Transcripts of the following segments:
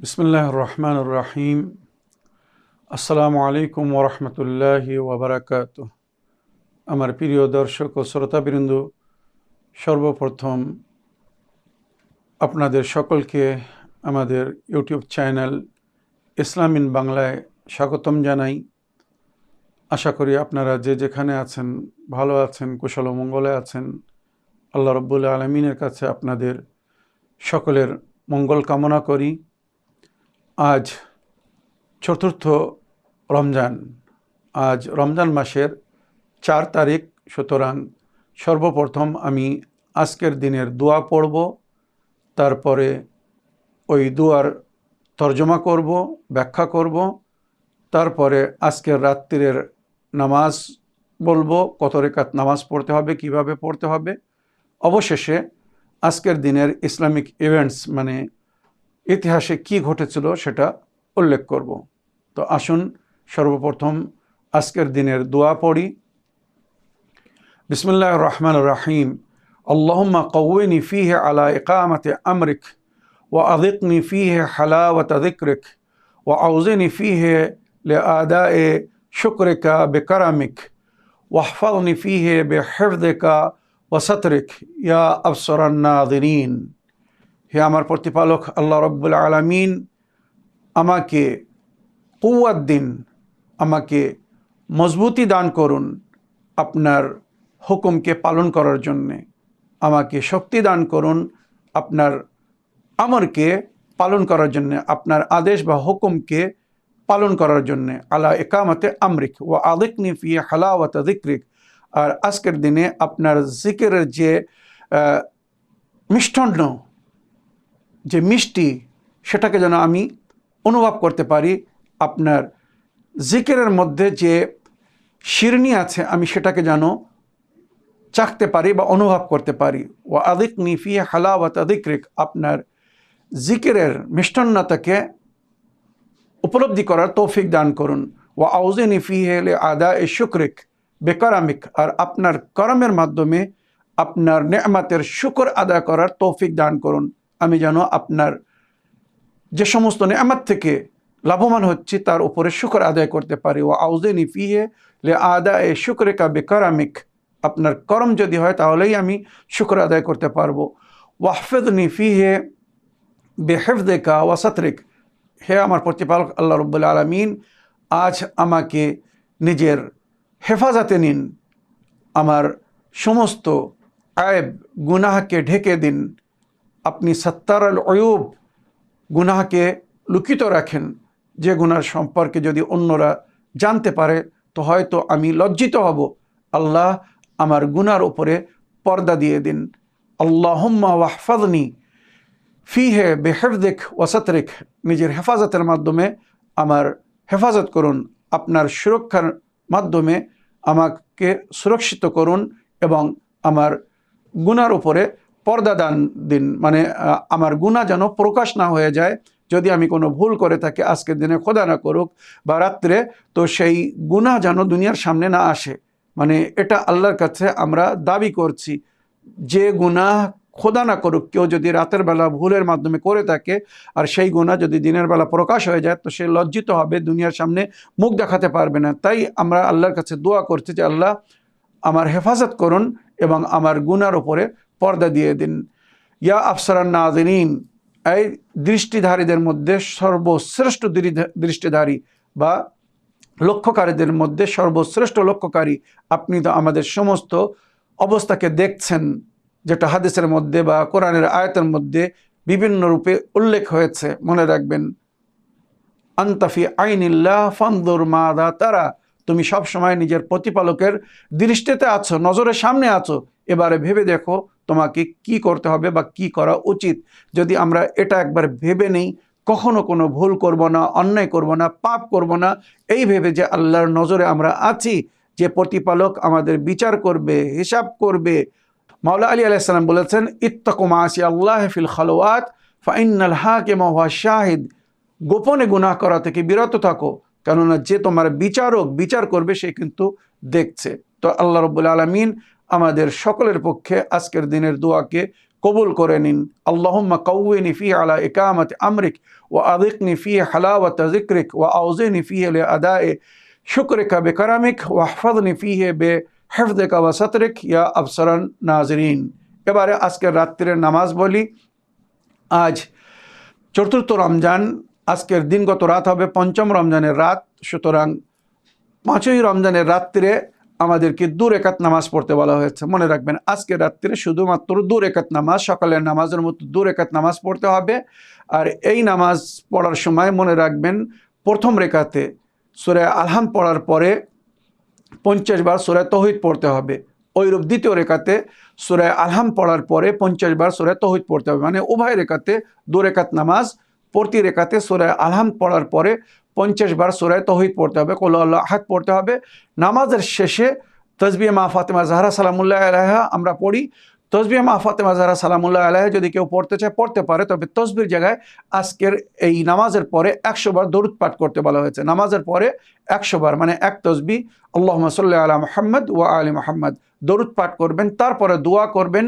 বিসমিল্লাহির রহমানির রহিম। আসসালামু আলাইকুম ওরহমতুল্লাহি ওয়াবারাকাতুহ। আমার প্রিয় দর্শক ও শ্রোতাবৃন্দ, সর্বপ্রথম আপনাদের সকলকে আমাদের ইউটিউব চ্যানেল ইসলাম ইন বাংলায় স্বাগতম জানাই। আশা করি আপনারা যে যেখানে আছেন ভালো আছেন, কুশল ও মঙ্গলে আছেন। আল্লাহ রব্বুল আলমিনের কাছে আপনাদের সকলের মঙ্গল কামনা করি। আজ চতুর্থ রমজান, আজ রমজান মাসের 4 তারিখ। সুতরাং সর্বপ্রথম আমি আজকের দিনের দোয়া পড়ব, তারপরে ওই দোয়ার তর্জমা করব, ব্যাখ্যা করব, তারপরে আজকের রাত্রির নামাজ বলবো, কত রেকাত নামাজ পড়তে হবে, কিভাবে পড়তে হবে। অবশেষে আজকের দিনের ইসলামিক ইভেন্টস মানে ইতিহাসে কি ঘটেছিল সেটা উল্লেখ করব। তো আসুন সর্বপ্রথম আজকের দিনের দোয়া পড়ি। বিসমিল্লাহির রহমানির রহিম। আল্লাহুম্মা কওয়িনি ফীহি আলা ইকামাতি আমরিক ওয়া আযিকনি ফীহি হালাওয়াতা যিকরিক ওয়া আউজিনি ফীহি লিআদাই শুকরিকা বিকারামিক ওয়াহফাযনি ফীহি বিহিফযিকা ওয়া সাতরিক ইয়া আবসারান নাযিরিন। হে আমার প্রতিপালক আল্লাহ রাব্বুল আলামিন, আমাকে কুওয়াত দিন, আমাকে মজবুতি দান করুন আপনার হুকুমকে পালন করার জন্যে। আমাকে শক্তি দান করুন আপনার আমরকে পালন করার জন্যে, আপনার আদেশ বা হুকুমকে পালন করার জন্যে। আলা ইকামাতে আমরিক ওয়া আযিকনি ফি হালাওয়াতা যিকরিক। আর আজকের দিনে আপনার জিকিরের যে মিষ্টান্ন, যে মিষ্টি, সেটাকে যেন আমি অনুভব করতে পারি। আপনার জিকিরের মধ্যে যে শিরনি আছে আমি সেটাকে যেন চাখতে পারি বা অনুভব করতে পারি। ওয়া আযিকনি ফি হালাওয়াতা যিকরিক, আপনার জিকিরের মিষ্টান্নতাকে উপলব্ধি করার তৌফিক দান করুন। ওয়া আউজিনি ফিহি লিআদাই শুকরিক বিকারামিক, আর আপনার করমের মাধ্যমে আপনার নেয়ামতের শুকর আদায় করার তৌফিক দান করুন। আমি যেন আপনার যে সমস্ত নেয়ামত থেকে লাভবান হচ্ছি তার উপরে শুকর আদায় করতে পারি। ওয়া আউজিনি ফিহি লিআদাই শুকরিকা বিকারামিক, আপনার করম যদি হয় তাহলেই আমি শুকর আদায় করতে পারবো। ওয়াহফিযনি ফিহি বিহিফযিকা ওয়া সাতরিক, হে আমার প্রতিপালক আল্লাহ রাব্বুল আলামিন, আজ আমাকে নিজের হেফাজতে নিন, আমার সমস্ত আয়েব গুনাহকে ঢেকে দিন। আপনি সাত্তার আল উয়ুব, গুনাহকে লুকিত রাখেন। যে গুনার সম্পর্কে যদি অন্যরা জানতে পারে তো হয়তো আমি লজ্জিত হব। আল্লাহ আমার গুনার উপরে পর্দা দিয়ে দিন। আল্লাহুম্মা ওয়াহফাযনি ফিহি বিহিফযিক ওয়া সাতরিক, নিজের হেফাজতের মাধ্যমে আমার হেফাজত করুন, আপনার সুরক্ষার মাধ্যমে আমাকে সুরক্ষিত করুন এবং আমার গুনার উপরে পর্দা দান দিন। মানে আমার গুনাহ যেন প্রকাশ না হয়ে যায়। যদি আমি কোনো ভুল করে থাকি আজকের দিনে, খোদা না করুক, বা রাত্রে, তো সেই গুনাহ যেন দুনিয়ার সামনে না আসে। মানে এটা আল্লাহর কাছে আমরা দাবি করছি। যে গুনাহ খোদা না করুক কেউ যদি রাতের বেলা ভুলের মাধ্যমে করে থাকে আর সেই গুনাহ যদি দিনের বেলা প্রকাশ হয়ে যায় তো সে লজ্জিত হবে, দুনিয়ার সামনে মুখ দেখাতে পারবে না। তাই আমরা আল্লাহর কাছে দোয়া করছি যে আল্লাহ আমার হেফাজত করুন এবং আমার গুনার উপরে পর্দা দিয়ে দিন। ইয়া আবসারান নাযিরিন, এই দৃষ্টিধারীদের মধ্যে সর্বশ্রেষ্ঠ দৃষ্টিধারী বা লক্ষ্যকারীদের মধ্যে সর্বশ্রেষ্ঠ লক্ষ্যকারী আপনি। তো আমাদের সমস্ত অবস্থাকে দেখছেন, যেটা হাদিসের মধ্যে বা কোরআনের আয়াতের মধ্যে বিভিন্ন রূপে উল্লেখ হয়েছে। মনে রাখবেন, আনতা ফি আইনিল্লাহ ফানজুর মাযা তারা, তুমি সবসময় নিজের প্রতিপালকের দৃষ্টিতে আছো, নজরের সামনে আছো। এবারে ভেবে দেখো তোমাকে কি করতে হবে বা কি করা উচিত। যদি আমরা এটা একবার ভেবে নেই, কখনো কোনো ভুল করব না, অন্যায় করব না, পাপ করব না, এই ভেবে যে আল্লাহর নজরে আমরা আছি, যে প্রতিপালক আমাদের বিচার করবে, হিসাব করবে। মাওলা আলী আলাইহিস সালাম বলেছেন, ইত্তাকু মাসি আল্লাহ ফিল খালওয়াত ফাইন্নাল হাকিমা হুয়া শাহিদ, গোপনে গুনাহ করা থেকে বিরত থাকো, কেননা যে তোমার বিচারক, বিচার করবে সে কিন্তু দেখছে। তো আল্লাহ রাব্বুল আলামিন আমাদের সকলের পক্ষে আজকের দিনের দোয়াকে কবুল করে নিন। আল্লাহুম্মা কাউইনি ফি আলা ইকামাতি আমরিক ওয়া আযিকনি ফি হালাওয়াতা যিকরিক ওয়া আউজিনি ফি লিআদায়ে শুকরিকা বিকারামিক ওয়া ইহফাযনি ফিহি বিহিফযিকা ওয়া সাতরিক ইয়া আবসারান নাযিরিন। এবারে আজকের রাত্রির নামাজ বলি। আজ চতুর্থ রমজান, আজকের দিনগত রাত হবে পঞ্চম রমজানের রাত। সুতরাং 5ই রমজানের রাত্রে আমাদেরকে 2 রাকাত নামাজ পড়তে বলা হয়েছে। মনে রাখবেন, আজকের রাত্রে শুধুমাত্র 2 রাকাত নামাজ, সকালের নামাজের মতো 2 রাকাত নামাজ পড়তে হবে। আর এই নামাজ পড়ার সময় মনে রাখবেন, প্রথম রেখাতে সূরা আলহাম পড়ার পরে 50 বার সূরা তাওহীদ পড়তে হবে। ওইরূপ দ্বিতীয় রেখাতে সূরা আলহাম পড়ার পরে 50 বার সূরা তাওহীদ পড়তে হবে। মানে উভয় রেখাতে 2 রাকাত নামাজ, প্রতি রেখাতে সূরা আলহাম পড়ার পরে 50 বার সূরা তাওহীদ পড়তে হবে, কুল আল্লাহু আহাদ পড়তে হবে। নামাজের শেষে তাসবিহ মা ফাতেমা জাহরা সালামুল্লাহ আলাইহা আমরা পড়ি। তাসবিহ মা ফাতেমা জাহরা সালামুল্লাহ আলাইহা যদি কেউ পড়তে চায় পড়তে পারে, তবে তাসবির জায়গায় আজকের এই নামাজের পরে 100 বার দরুদ পাঠ করতে বলা হয়েছে। নামাজের পরে 100 বার, মানে এক তাসবিহ আল্লাহুম্মা সাল্লি আলা মুহাম্মদ ওয়া আলি মুহাম্মদ দরুদ পাঠ করবেন। তারপরে দোয়া করবেন,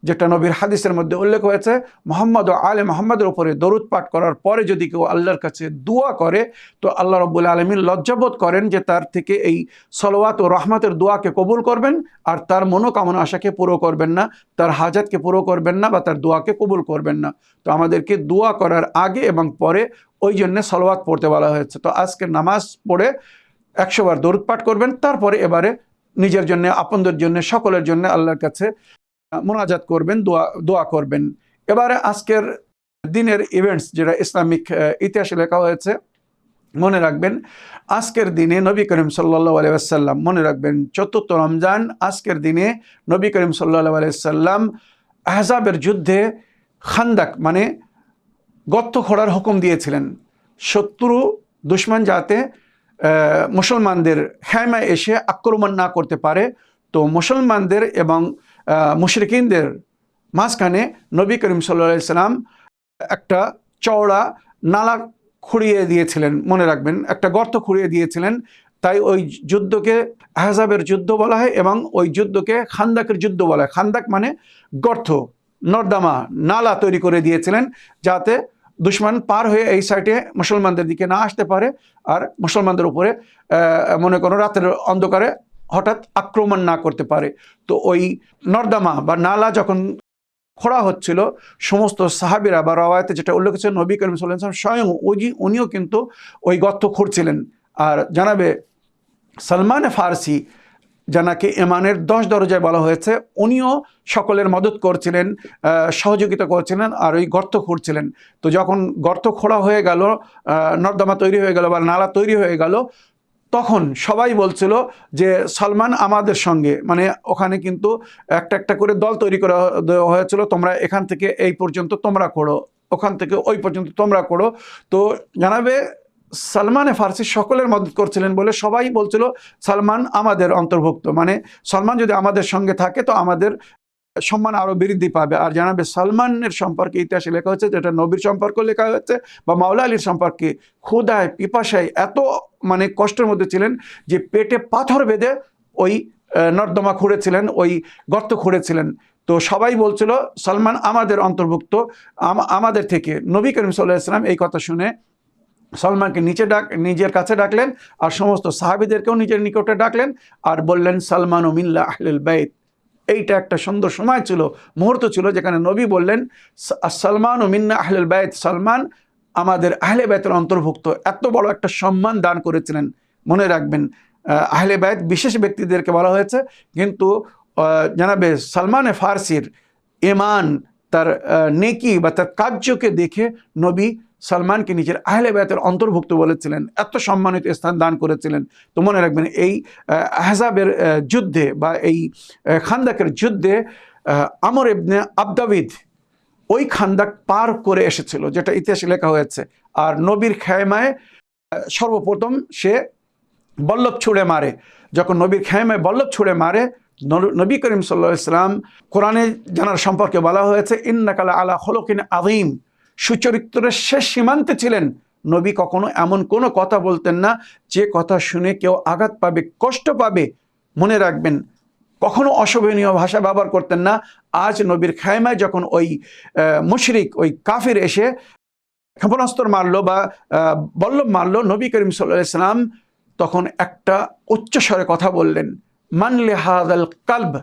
যেটা নবীর হাদিসের মধ্যে উল্লেখ হয়েছে, মুহাম্মদ ও আলে মুহাম্মদের উপরে দরুদ পাঠ করার পরে যদি কেউ আল্লাহর কাছে দোয়া করে, তো আল্লাহ রাব্বুল আলামিন লজ্জাবোধ করেন যে তার থেকে এই সলাওয়াত ও রহমতের দোয়াকে কবুল করবেন, আর তার মনোকামনা আশাকে পুরো করবেন না, তার হাজাতকে পুরো করবেন না, বা তার দোয়াকে কবুল করবেন না। তো আমাদেরকে দোয়া করার আগে এবং পরে ওই জন্যে সলাওয়াত পড়তে বলা হয়েছে। তো আজকে নামাজ পড়ে 100 বার দরুদ পাঠ করবেন। তারপরে এবারে নিজের জন্য, আপনদের জন্য, সকলের জন্য আল্লাহর কাছে মোনাজাত করবেন, দোয়া করবেন। এবারে আজকের দিনের ইভেন্টস, যেটা ইসলামিক ইতিহাসে লেখা হয়েছে, মনে রাখবেন আজকের দিনে নবী করিম সাল্লাল্লাহু আলাইহি ওয়াসাল্লাম, মনে রাখবেন চতুর্থ রমজান, আজকের দিনে নবী করিম সাল্লাল্লাহু আলাইহি ওয়াসাল্লাম আহজাবের যুদ্ধে খান্দাক মানে গর্ত খোঁড়ার হুকুম দিয়েছিলেন, শত্রু দুশমন যাতে মুসলমানদের খেমায় এসে আক্রমণ না করতে পারে। তো মুসলমানদের এবং মুশরিকিনদের মাঝখানে নবী করিম সাল্লাল্লাহু আলাইহি ওয়াসাল্লাম একটা চওড়া নালা খুঁড়িয়ে দিয়েছিলেন, মনে রাখবেন একটা গর্ত খুঁড়িয়ে দিয়েছিলেন। তাই ওই যুদ্ধকে আহজাবের যুদ্ধ বলা হয় এবং ওই যুদ্ধকে খান্দাকের যুদ্ধ বলা হয়। খান্দাক মানে গর্ত, নর্দমা, নালা তৈরি করে দিয়েছিলেন, যাতে দুশমন পার হয়ে এই সাইডে মুসলমানদের দিকে না আসতে পারে, আর মুসলমানদের উপরে মনে করো রাতের অন্ধকারে হঠাৎ আক্রমণ না করতে পারে। তো ওই নর্দমা বা নালা যখন খোঁড়া হচ্ছিল, সমস্ত সাহাবীরা বা রওয়ায়াতে যেটা উল্লেখ হচ্ছে, নবী করিম সাল্লাল্লাহু আলাইহি ওয়াসাল্লাম স্বয়ং উনিও কিন্তু ওই গর্ত খুঁড়ছিলেন। আর জানাবে সালমান ফারসি, জানাকে ইমানের 10 দরজায় বলা হয়েছে, উনিও সকলের মদত করছিলেন, সহযোগিতা করছিলেন, আর ওই গর্ত খুঁড়ছিলেন। তো যখন গর্ত খোঁড়া হয়ে গেল, নর্দমা তৈরি হয়ে গেল বা নালা তৈরি হয়ে গেল, তখন সবাই বলছিল যে সালমান আমাদের সঙ্গে, মানে ওখানে কিন্তু একটা একটা করে দল তৈরি করা দেওয়া হয়েছিল, তোমরা এখান থেকে এই পর্যন্ত তোমরা করো, ওখান থেকে ওই পর্যন্ত তোমরা করো। তো জানাবে সালমান ফারসি সকলের মদত করছিলেন বলে সবাই বলছিল সালমান আমাদের অন্তর্ভুক্ত, মানে সালমান যদি আমাদের সঙ্গে থাকে তো আমাদের সম্মান আরও বৃদ্ধি পাবে। আর জানাবে সালমানের সম্পর্কে ইতিহাসে লেখা হচ্ছে, যেটা নবীর সম্পর্কে লেখা হচ্ছে বা মাওলা আলীর সম্পর্কে, ক্ষুধায় পিপাসায় এত মানে কষ্টের মধ্যে ছিলেন যে পেটে পাথর বেঁধে ওই নর্দমা খুঁড়েছিলেন, ওই গর্ত খুঁড়েছিলেন। তো সবাই বলছিল সালমান আমাদের অন্তর্ভুক্ত, আমাদের থেকে। নবী করিম সাল্লাল্লাহু আলাইহি ওয়াসাল্লাম এই কথা শুনে সালমানকে নিজের কাছে ডাকলেন, আর সমস্ত সাহাবীদেরকেও নিজের নিকটে ডাকলেন, আর বললেন সালমান ও মিল্লা আহলুল বাইত। এইটা একটা সুন্দর সময় ছিল, মুহূর্ত ছিল, যেখানে নবী বললেন সালমান ও মিন্না আহলুল বাইত, সালমান আমাদের আহলে বাইতের অন্তর্ভুক্ত। এত বড় একটা সম্মান দান করেছিলেন। মনে রাখবেন আহলে বাইত বিশেষ ব্যক্তিদেরকে বলা হয়েছে, কিন্তু জানাবে সালমান ফারসির ঈমান, তার নেকি বা তার কার্যকে দেখে নবী সালমানকে নিজের আহলে বাইতের অন্তর্ভুক্ত বলেছিলেন, এত সম্মানিত স্থান দান করেছিলেন। তো মনে রাখবেন এই আহজাবের যুদ্ধে বা এই খান্দাকের যুদ্ধে আমর ইবনে আবদাবিদ ওই খান্দাক পার করে এসেছিল, যেটা ইতিহাসে লেখা হয়েছে। আর নবীর খেয়মায় সর্বপ্রথম সে বল্লভ ছুঁড়ে মারে। যখন নবীর খেয়মায় বল্লভ ছুঁড়ে মারে, নবী করিম সাল্লাল্লাহু আলাইহি ওয়াসাল্লাম কোরআনে জানার সম্পর্কে বলা হয়েছে, ইন্নাকা আলা খুলুকিন আযীম, সুচরিত্রের শেষ সীমান্তে ছিলেন। নবী কখনো এমন কোনো কথা বলতেন না যে কথা শুনে কেউ আঘাত পাবে, কষ্ট পাবে। মনে রাখবেন কখনো অশোভনীয় ভাষা ব্যবহার করতেন না। আজ নবীর খায়মায় যখন ওই মুশরিক, ওই কাফির এসে ক্ষেপণাস্ত্র মারলো বা বল্লভ মারলো, নবী করিম সাল্লাল্লাহু আলাইহি সাল্লাম তখন একটা উচ্চস্বরে কথা বললেন, মান লিহাযাল কালব,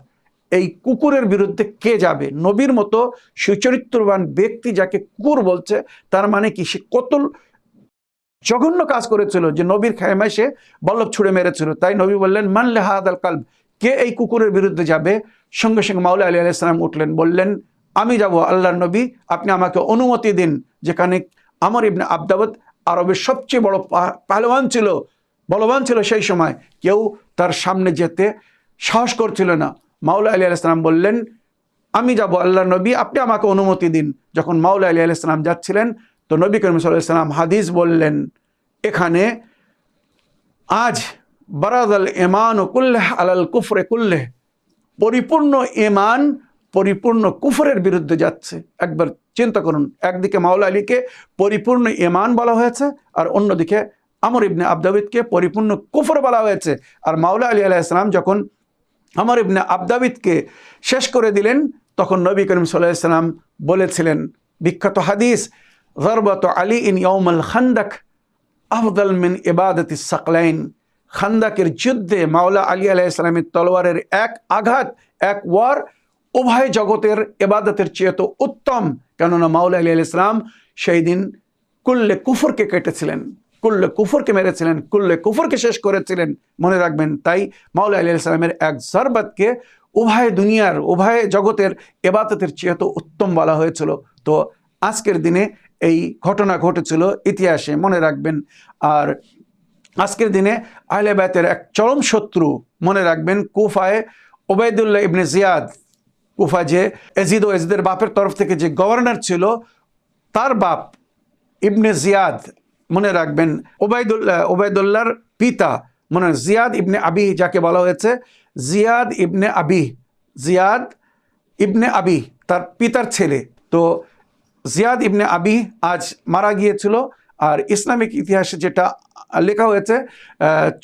এই কুকুরের বিরুদ্ধে কে যাবে? নবীর মতো সুচরিত্রবান ব্যক্তি যাকে কুকুর বলছে, তার মানে কি সে কত জঘন্য কাজ করেছিল যে নবীর খায়মায় সে বল্লভ ছুড়ে মেরেছিল। তাই নবী বললেন, মান লিহাযাল কালব, কে এই কুকুরের বিরুদ্ধে যাবে? সঙ্গে সঙ্গে মাওলা আলী আলাইহিস সালাম উঠলেন, বললেন, আমি যাব আল্লাহর নবী, আপনি আমাকে অনুমতি দিন। যেখানে আমর ইবনে আবদাবাদ আরবের সবচেয়ে বড় পাহলওয়ান ছিল, বলবান ছিল সেই সময়, কেউ তার সামনে যেতে সাহস করছিল না। মাওলা আলী আলাইহিস সালাম বললেন, আমি যাব আল্লাহর নবী, আপনি আমাকে অনুমতি দিন। যখন মাওলা আলী আলাইহিস সালাম যাচ্ছিলেন, তো নবী করিম সাল্লাল্লাহু আলাইহি সাল্লাম হাদিস বললেন, এখানে আজ বারাদাল ইমান কুল্লাহ আলাল কুফরে কুল্লাহ, পরিপূর্ণ ইমান পরিপূর্ণ কুফরের বিরুদ্ধে যাচ্ছে। একবার চিন্তা করুন, একদিকে মাওলা আলীকে পরিপূর্ণ ইমান বলা হয়েছে, আর অন্যদিকে আমর ইবনে আবদাবিদকে পরিপূর্ণ কুফর বলা হয়েছে। আর মাওলা আলী আলাইহিস সালাম যখন আমর ইবনে আবদাবিদকে শেষ করে দিলেন, তখন নবী করিম সাল্লাল্লাহু আলাইহি সাল্লাম বলেছিলেন, বিখ্যাত হাদিস, যারবাতু আলী ইন ইয়াউমাল খান্দাক আফদাল মিন ইবাদাতিস সাকলাইন, খান্দাকের যুদ্ধে মাওলা আলী আলাইহিস সালামের তলোয়ারের এক আঘাত, এক ওয়ার উভয় জগতের ইবাদতের চেয়ে তো উত্তম। কেননা মাওলা আলী আলাইহিস সালাম সেই দিন কুল্লে কুফরকে কেটেছিলেন, কুল্লে কুফরকে মেরেছিলেন, কুল্লে কুফরকে শেষ করেছিলেন, মনে রাখবেন। তাই মাওলা আলী আলাইহিস সালামের এক জরবাতকে উভয় দুনিয়ার, উভয় জগতের ইবাদতের চেয়ে তো উত্তম বলা হয়েছিল। তো আজকের দিনে এই ঘটনা ঘটেছিল ইতিহাসে, মনে রাখবেন। আর আজকের দিনে আহলে বাইতের এক চরম শত্রু, মনে রাখবেন, কুফায় ওবায়দুল্লাহ ইবনে জিয়াদ, কুফা যে এজিদ ও এজিদের বাপের তরফ থেকে যে গভর্নর ছিল, তার বাপ ইবনে জিয়াদ, মনে রাখবেন, ওবায়দুল্লাহর পিতা, মনে জিয়াদ ইবনে আবি, যাকে বলা হয়েছে জিয়াদ ইবনে আবি, জিয়াদ ইবনে আবি তার পিতার ছেলে। তো জিয়াদ ইবনে আবি আজ মারা গিয়েছিল। আর ইসলামিক ইতিহাসে যেটা লেখা হয়েছে,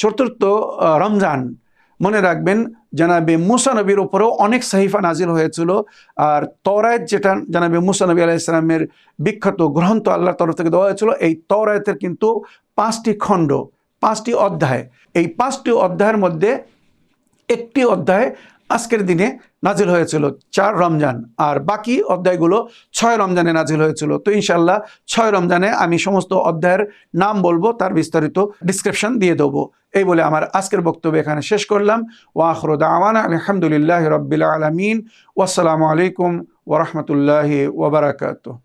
চতুর্থ রমজান, মনে রাখবেন, জানাবে মুসা নবীর উপরেও অনেক সাহিফা নাজিল হয়েছিল। আর তওরাত, যেটা জানাবে মুসা নবী আলাইহিস সালামের বিখ্যাত গ্রন্থ আল্লাহর তরফ থেকে দেওয়া হয়েছিল, এই তওরাতের কিন্তু 5টি খণ্ড, 5টি অধ্যায়। এই 5টি অধ্যায়ের মধ্যে একটি অধ্যায় আজকের দিনে নাজিল হয়েছিল 4 রমজান, আর বাকি অধ্যায়গুলো 6 রমজানে নাজিল হয়েছিল। তো ইনশাআল্লাহ 6 রমজানে আমি সমস্ত অধ্যায়ের নাম বলবো, তার বিস্তারিত ডিসক্রিপশন দিয়ে দেবো। এই বলে আমার আজকের বক্তব্য এখানে শেষ করলাম। ওয়া আখিরু দাওয়ানা আলহামদুলিল্লাহি রাব্বিল আলামিন, ওয়াসসালামু আলাইকুম ওয়া রাহমাতুল্লাহি ওয়া বারাকাতুহু।